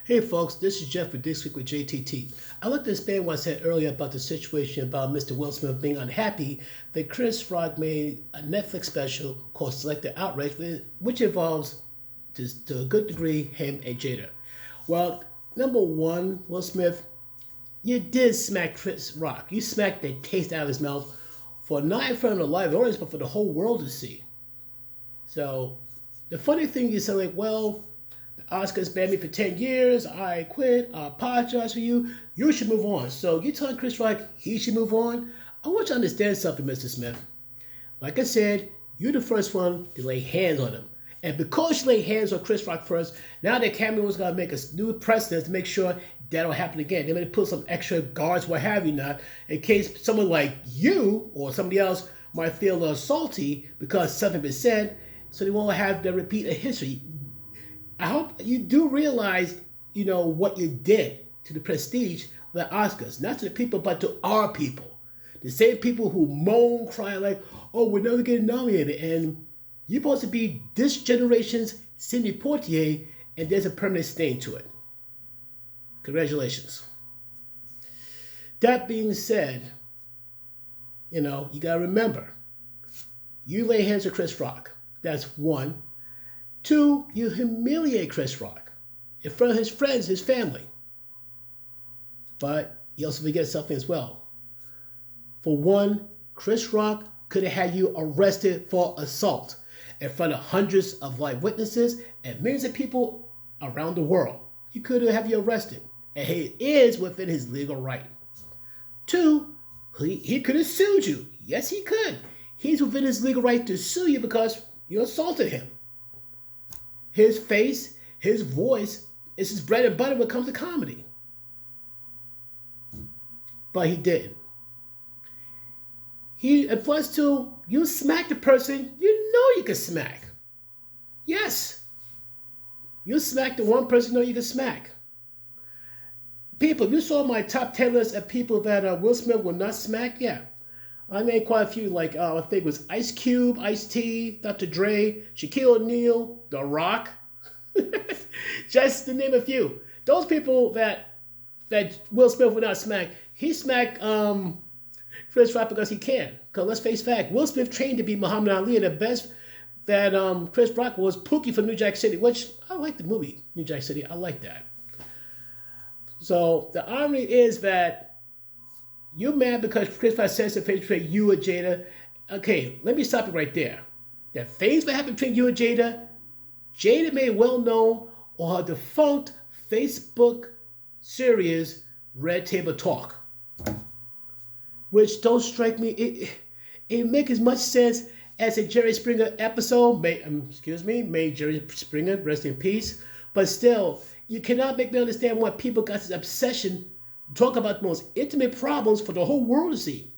Hey folks, this is Jeff with This Week with JTT. I'd like to expand what I said earlier about the situation about Mr. Will Smith being unhappy that Chris Rock made a Netflix special called Selective Outrage, which involves, to a good degree, him and Jada. Well, number one, Will Smith, you did smack Chris Rock. You smacked the taste out of his mouth for not in front of the live audience, but for the whole world to see. So, the funny thing is, like, well, Oscars banned me for 10 years. I quit. I apologize for you. You should move on. So you're telling Chris Rock he should move on? I want you to understand something, Mr. Smith. Like I said, you're the first one to lay hands on him. And because you laid hands on Chris Rock first, now the Cameron's got to make a new precedent to make sure that don't happen again. They're going to put some extra guards, what have you not, in case someone like you or somebody else might feel a little salty because something been said, so they won't have to repeat a history. I hope you do realize, what you did to the prestige of the Oscars, not to the people, but to our people. The same people who moan, cry like, oh, we're never getting nominated. And you're supposed to be this generation's Sidney Poitier, and there's a permanent stain to it. Congratulations. That being said, you got to remember, you lay hands on Chris Rock. That's one. Two, you humiliate Chris Rock in front of his friends, his family. But you also forget something as well. For one, Chris Rock could have had you arrested for assault in front of hundreds of live witnesses and millions of people around the world. He could have you arrested, and he is within his legal right. Two, he could have sued you. Yes, he could. He's within his legal right to sue you because you assaulted him. His face, his voice is his bread and butter when it comes to comedy. But he didn't. And plus two, you smack the person you know you can smack. Yes. You smack the one person you know you can smack. People, you saw my top 10 list of people that Will Smith will not smack? Yeah. I named quite a few, like I think it was Ice Cube, Ice-T, Dr. Dre, Shaquille O'Neal, The Rock. Just to name a few. Those people that Will Smith would not smack, he smacked Chris Rock because he can. Because let's face fact, Will Smith trained to be Muhammad Ali, and the best that Chris Rock was Pookie from New Jack City, which I like the movie New Jack City. I like that. So the irony is that you're mad because Chris Rock says to between you and Jada. Okay, let me stop it right there. That things that happened between you and Jada made well known on her defunct Facebook series Red Table Talk, which don't strike me. It make as much sense as a Jerry Springer episode. May Jerry Springer rest in peace. But still, you cannot make me understand why people got this obsession talk about the most intimate problems for the whole world to see.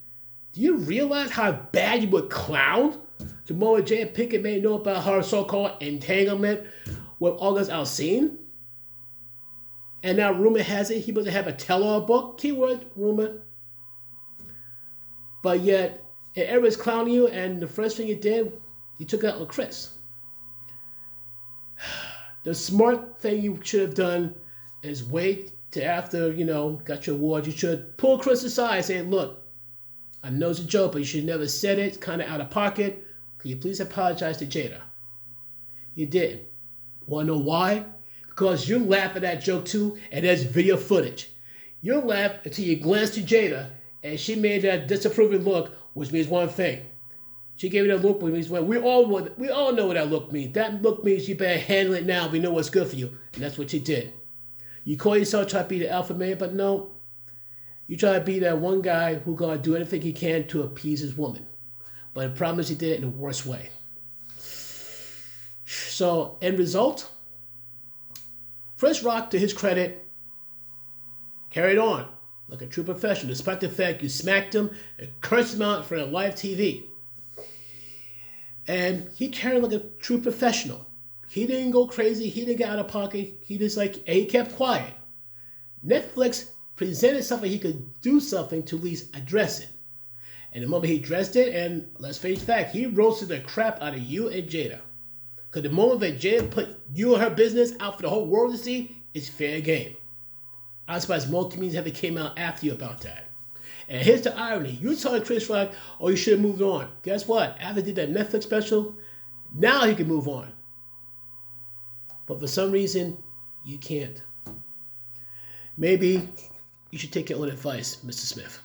Do you realize how bad you would clown the moment Jada Pinkett may know about her so-called entanglement with August Alsina? And now rumor has it he was to have a tell-all book. Keyword, rumor. But yet, everyone's clowning you, and the first thing you did, you took it out on Chris. The smart thing you should have done is wait to after, got your award. You should pull Chris aside and say, look, I know it's a joke, but you should never said it. It's kind of out of pocket. Could you please apologize to Jada? You didn't. Want to know why? Because you laugh at that joke too, and there's video footage. You laugh until you glance to Jada, and she made that disapproving look, which means one thing. She gave you that look, which means we all know what that look means. That look means you better handle it now. We know what's good for you, and that's what you did. You call yourself trying to be the alpha man, but no. You try to be that one guy who's going to do anything he can to appease his woman. But the problem is he did it in the worst way. So, end result, Chris Rock, to his credit, carried on like a true professional, despite the fact you smacked him and cursed him out in front of live TV. And he carried like a true professional. He didn't go crazy. He didn't get out of pocket. He kept quiet. Netflix presented something he could do something to at least address it. And the moment he addressed it, and let's face fact, he roasted the crap out of you and Jada. Because the moment that Jada put you and her business out for the whole world to see, It's fair game. I'm surprised more comedians haven't came out after you about that. And here's the irony. You're telling Chris Rock, oh, you should have moved on. Guess what? After he did that Netflix special, now he can move on. But for some reason, you can't. Maybe you should take your own advice, Mr. Smith.